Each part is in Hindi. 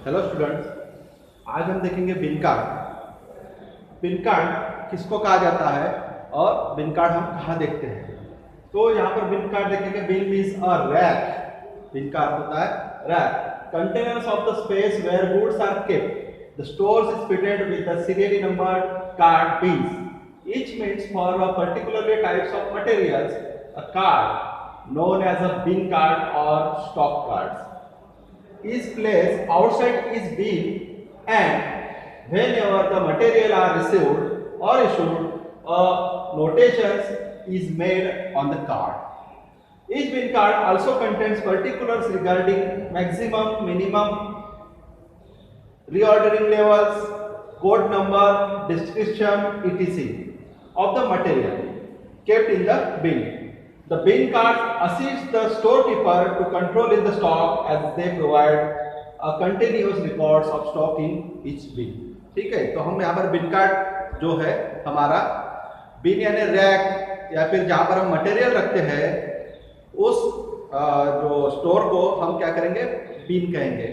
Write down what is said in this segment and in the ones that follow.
हेलो स्टूडेंट्स, आज हम देखेंगे बिन कार्ड। बिन कार्ड किसको कहा जाता है और बिन कार्ड हम कहाँ देखते हैं। तो यहाँ पर बिन कार्ड देखेंगे। Bin means a rack. Bin card होता है rack, containers of the space where goods are kept. The stores is fitted with the serially numbered card bins. Each means for a particularly types of materials a card known as a bin card or stock cards is placed outside is bin, and whenever the material are received or issued, a notations is made on the card. Each bin card also contains particulars regarding maximum, minimum, reordering levels, code number, description, etc. of the material kept in the bin. The bin cards assist the storekeeper to control in the stock as they provide a continuous records of stock in each bin. ठीक है, तो हम यहाँ पर बिन कार्ड जो है हमारा बिन यानी रैक या फिर जहाँ पर हम मटेरियल रखते हैं उस जो स्टोर को हम क्या करेंगे, बिन कहेंगे।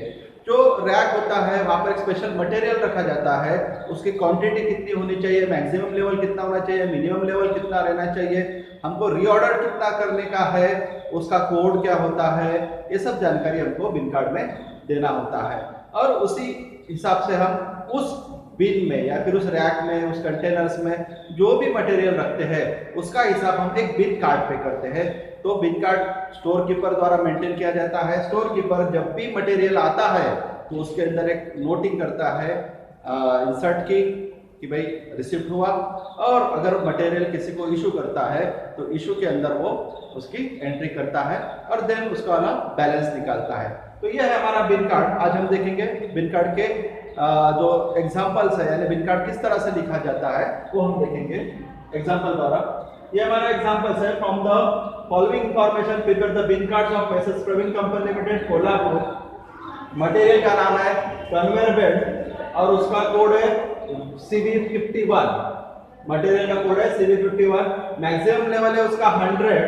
जो रैक होता है वहाँ पर एक स्पेशल मटेरियल रखा जाता है, उसकी क्वांटिटी कितनी होनी चाहिए, मैक्सिमम लेवल कितना होना चाहिए, मिनिमम लेवल कितना रहना चाहिए, हमको रीऑर्डर कितना करने का है, उसका कोड क्या होता है, ये सब जानकारी हमको बिन कार्ड में देना होता है। और उसी हिसाब से हम उस बिन में या फिर उस रैक में, उस कंटेनर्स में जो भी मटेरियल रखते हैं उसका हिसाब हम एक बिन कार्ड पे करते हैं। तो बिन कार्ड स्टोर कीपर द्वारा मेंटेन किया जाता है। स्टोर कीपर जब भी मटेरियल आता है तो उसके अंदर एक नोटिंग करता है इंसर्ट की कि भाई रिसिप्ट हुआ, और अगर मटेरियल किसी को इशू करता है तो इशू के अंदर वो उसकी एंट्री करता है और देन उसका वाला बैलेंस निकालता है। तो ये है हमारा बिन कार्ड। आज हम देखेंगे बिन कार्ड के जो एग्जांपल्स है, यानी बिन कार्ड किस तरह से लिखा जाता है वो हम देखेंगे एग्जांपल द्वारा। ये हमारा एग्जांपल्स है। From the following information prepare the bin cards of messrs Praveen company limited Kolhapur. Material का नाम है कन्वेयर बेल्ट और उसका कोड है CV51। मटेरियल का कोड है CV51। मैक्सिमम लेवल है उसका 100,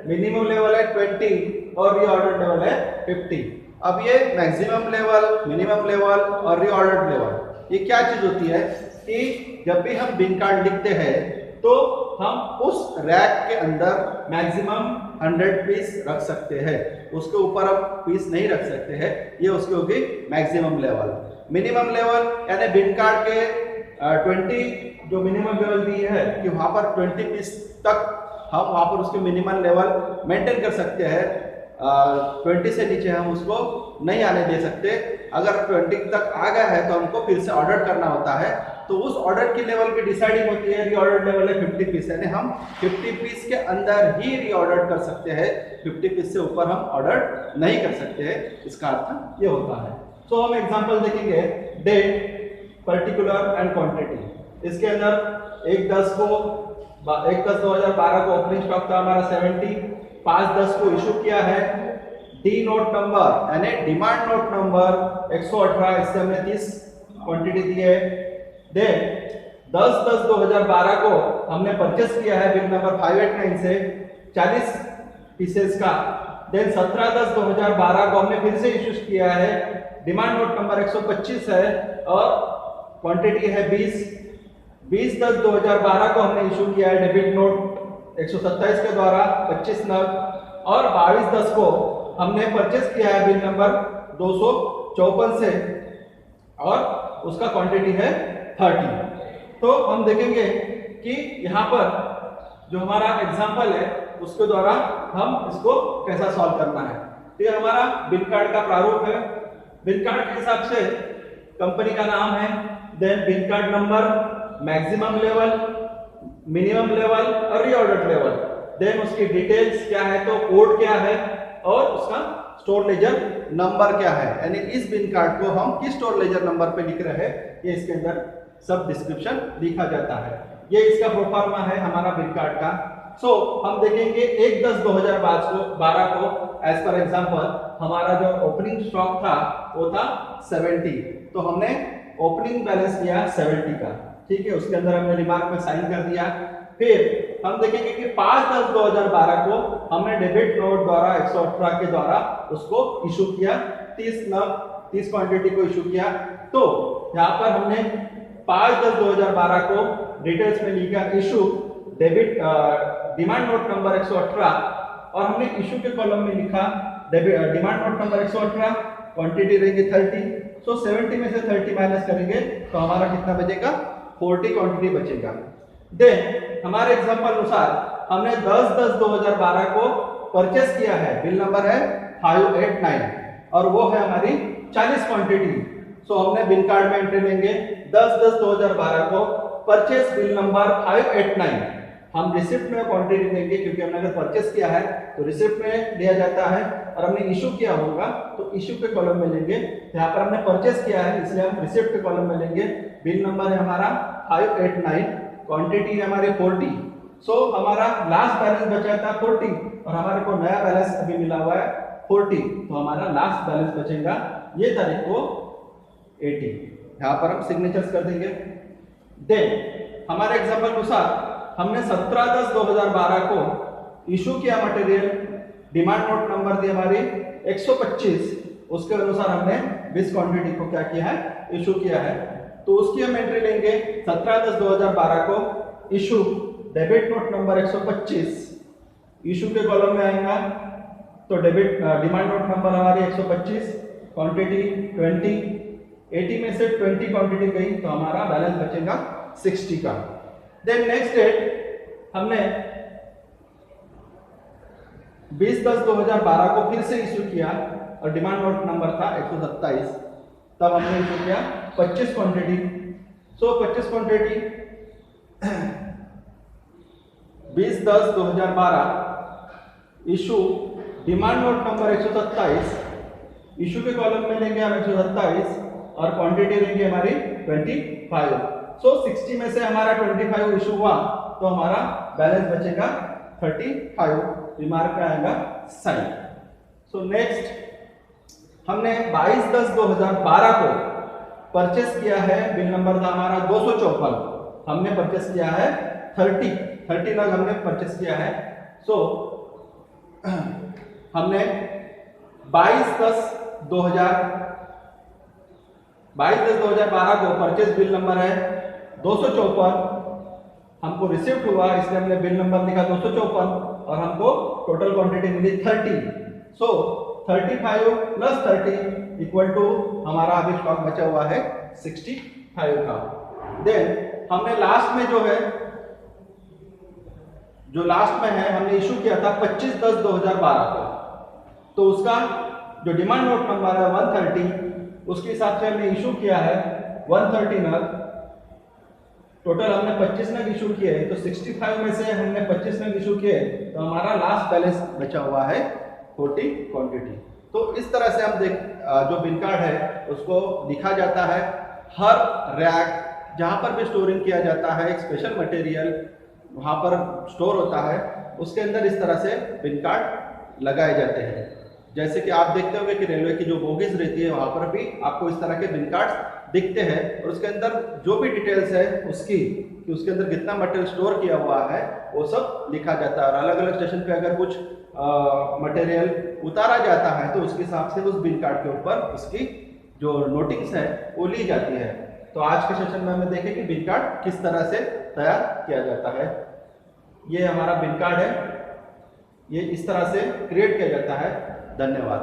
मिनिमम लेवल है 20 और रीऑर्डर लेवल है 50। अब ये मैक्सिमम लेवल, मिनिमम लेवल और रीऑर्डर लेवल ये क्या चीज होती है कि जब भी हम बिन कार्ड लिखते हैं तो हम उस रैक के अंदर मैक्सिमम 100 पीस रख सकते हैं, उसके ऊपर हम पीस नहीं रख सकते हैं, ये उसकी होगी मैक्सिमम लेवल। मिनिमम लेवल यानी बिन कार्ड के 20 जो मिनिमम लेवल दी है कि वहां पर 20 पीस तक हम वहां पर उसके मिनिमम लेवल मेंटेन कर सकते हैं। 20 से नीचे हम उसको नहीं आने दे सकते। अगर 20 तक आ गया है तो हमको फिर से ऑर्डर करना होता है, तो उस ऑर्डर की लेवल की डिसाइडिंग होती है। रीऑर्डर लेवल है 50 पीस, यानी हम 50 पीस के अंदर ही रीऑर्डर कर सकते हैं, 50 पीस से ऊपर हम ऑर्डर नहीं कर सकते हैं। इसका अर्थ ये होता है। तो हम एग्जांपल देखेंगे डेट, पर्टिकुलर एंड क्वांटिटी। इसके अंदर 1/10/2012 को ओपनिंग स्टॉक था हमारा 70, 5/10 को इशू किया है। डी नोट नंबर यानी डिमांड नोट नंबर 118, इससे हमने 30 क्वांटिटी दी है। देन 10/10/2012 को हमने परचेस किया है बिल नंबर 589 से 40 पीसेस का। देन 17/10/2012 को हमने फिर से इशू किया है, डिमांड नोट नंबर 125 है और क्वांटिटी है 20। 20/10/2012 को हमने इशू किया है डेबिट नोट 127 के द्वारा 25 नग, और 22/10 को हमने परचेस किया है बिल नंबर 254 से और उसका क्वांटिटी है 30। तो हम देखेंगे कि यहाँ पर जो हमारा एग्जांपल है उसके द्वारा हम इसको कैसा सॉल्व करना है। तो ये हमारा बिन कार्ड का प्रारूप है। बिन कार्ड के हिसाब से कंपनी का नाम है, then bin card number, maximum level, minimum level और रीऑर्डर लेवल, देन उसकी डिटेल्स क्या है, तो कोड क्या है और उसका स्टोर लेजर नंबर क्या है, यानी इस बिन कार्ड को हम किस स्टोर लेजर नंबर पे लिख रहे हैं ये इसके अंदर सब डिस्क्रिप्शन लिखा जाता है। ये इसका प्रोफार्मा है हमारा बिन कार्ड का। सो हम देखेंगे 1/10/2012 को एज पर एग्जांपल हमारा जो ओपनिंग स्टॉक था वो था 70, तो हमने ओपनिंग बैलेंस लिया 70 का, ठीक है। उसके अंदर हमने रिमार्क में साइन कर दिया। फिर हम देखेंगे कि 5/10/2012 को हमने डेबिट नोट द्वारा 118 के द्वारा उसको इशू किया 30 नग 30 क्वांटिटी को इशू किया। तो यहाँ पर हमने 5/10/2012 को डिटेल्स में लिखा issue debit demand note number 118 और हमने इशू के कॉलम में लिखा डिमांड नोट नंबर 118, क्वांटिटी रहेगी 30। सो 70 में से 30 माइनस करेंगे तो हमारा कितना बचेगा, 40 क्वांटिटी बचेगा। देन हमारे एग्जांपल अनुसार हमने 10/10/2012 को परचेस किया है, बिल नंबर है 589 और वो है हमारी 40 क्वांटिटी। सो हमने बिल कार्ड में एंट्री लेंगे 10/10/2012 को परचेस बिल नंबर 589। हम रिसिप्ट में क्वांटिटी देंगे क्योंकि हमने अगर परचेस किया है तो रिसिप्ट में दिया जाता है और हमने इशू किया होगा तो इशू के कॉलम में लेंगे। यहाँ पर हमने परचेस किया है इसलिए हम रिसिप्ट के कॉलम में लेंगे। बिल नंबर है हमारा 589, क्वांटिटी है हमारी 40। सो हमारा लास्ट बैलेंस बचा था 40 और हमारे को नया बैलेंस अभी मिला हुआ है 40, तो हमारा लास्ट बैलेंस बचेगा ये तारीख को 80। यहाँ पर हम सिग्नेचर्स कर देंगे। देन हमारे एग्जांपल अनुसार हमने 17/10/2012 को इशू किया मटेरियल, डिमांड नोट नंबर दी हमारी 125, उसके अनुसार हमने 20 क्वांटिटी को क्या किया है, इशू किया है। तो उसकी हम एंट्री लेंगे 17/10/2012 को issue debit note number 125, issue के कॉलम में आएगा तो डिमांड नोट नंबर हमारी 125, क्वांटिटी 20, 80 में से 20 क्वांटिटी गई तो हमारा बैलेंस बचेगा 60 का। देन नेक्स्ट डेट हमने 20/10/2012 को फिर से इशू किया और डिमांड नोट नंबर था 127, तब हमने इशू किया 25 क्वांटिटी। सो 25 quantity 20/10/2012 issue demand note number 127, issue के कॉलम में लेंगे हम 127 और क्वांटिटी लेंगे हमारी 25। सो 60 में से हमारा 25 इशू हुआ तो हमारा बैलेंस बचेगा 35, रिमार्क में आएगा साइन। सो नेक्स्ट हमने 22/10/2012 को परचेस किया है, बिल नंबर था हमारा 254, हमने परचेस किया है 30 नग हमने परचेस किया है। सो हमने 22/10/2012 को परचेस बिल नंबर है 254, हमको रिसिप्ट हुआ इसलिए हमने बिल नंबर लिखा 254 और हमको टोटल क्वांटिटी मिली 30। सो 35 + 30 इक्वल टू हमारा अभी स्टॉक बचा हुआ है 65 का। देन हमने लास्ट में जो लास्ट में है हमने इशू किया था 25/10/2012 को, तो उसका जो डिमांड नोट नंबर है 130, उसके हिसाब से हमने इशू किया है 130 नग। टोटल हमने 25 नग इशू किए, तो 65 में से हमने 25 नग इशू किए तो हमारा लास्ट बैलेंस बचा हुआ है 40 क्वांटिटी। तो इस तरह से हम जो बिल कार्ड है उसको लिखा जाता है। हर रैक जहां पर भी स्टोरिंग किया जाता है, एक स्पेशल मटेरियल वहां पर स्टोर होता है, उसके अंदर इस तरह से बिल कार्ड लगाए जाते हैं। जैसे कि आप देखते होंगे कि रेलवे की जो बोगीज रहती है वहां पर भी आपको इस तरह के बिल कार्ड्स दिखते हैं और उसके अंदर जो भी डिटेल्स है उसकी कि उसके अंदर कितना मटेरियल स्टोर किया हुआ है वो सब लिखा जाता है। और अलग अलग स्टेशन पे अगर कुछ मटेरियल उतारा जाता है तो उसके हिसाब से उस बिल कार्ड के ऊपर उसकी जो नोटिंग्स है वो ली जाती है। तो आज के सेशन में हमें देखें कि बिल कार्ड किस तरह से तैयार किया जाता है। ये हमारा बिल कार्ड है, ये इस तरह से क्रिएट किया जाता है। धन्यवाद।